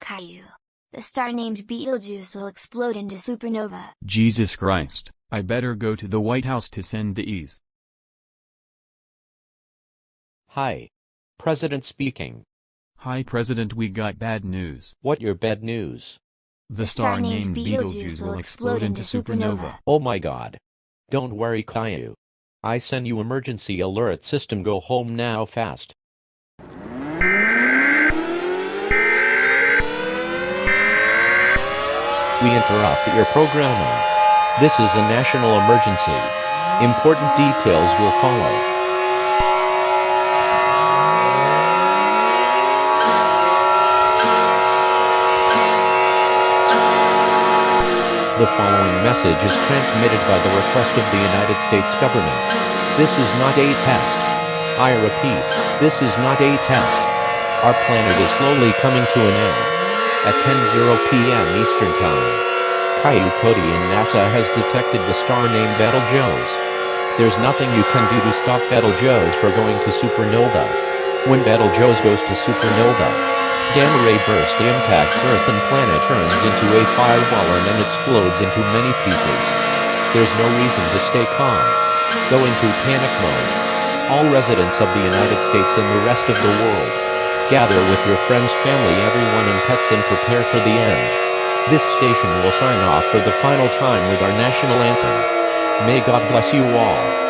Caillou. The star named Betelgeuse will explode into supernova. Jesus Christ, I better go to the White House to send the EAS. Hi. President speaking. Hi President, we got bad news. What your bad news? The star named Betelgeuse will explode into supernova. Oh my god. Don't worry Caillou. I send you emergency alert system, go home now fast. We interrupt your programming. This is a national emergency. Important details will follow. The following message is transmitted by the request of the United States government. This is not a test. I repeat, this is not a test. Our planet is slowly coming to an end. At 10:00 p.m. Eastern Time, Caillou Cody and NASA has detected the star named Betelgeuse. There's nothing you can do to stop Betelgeuse from going to supernova. When Betelgeuse goes to supernova, gamma ray burst impacts Earth and planet turns into a fireball and then explodes into many pieces. There's no reason to stay calm. Go into panic mode. All residents of the United States and the rest of the world, gather with your friends, family, everyone and pets and prepare for the end. This station will sign off for the final time with our national anthem. May God bless you all.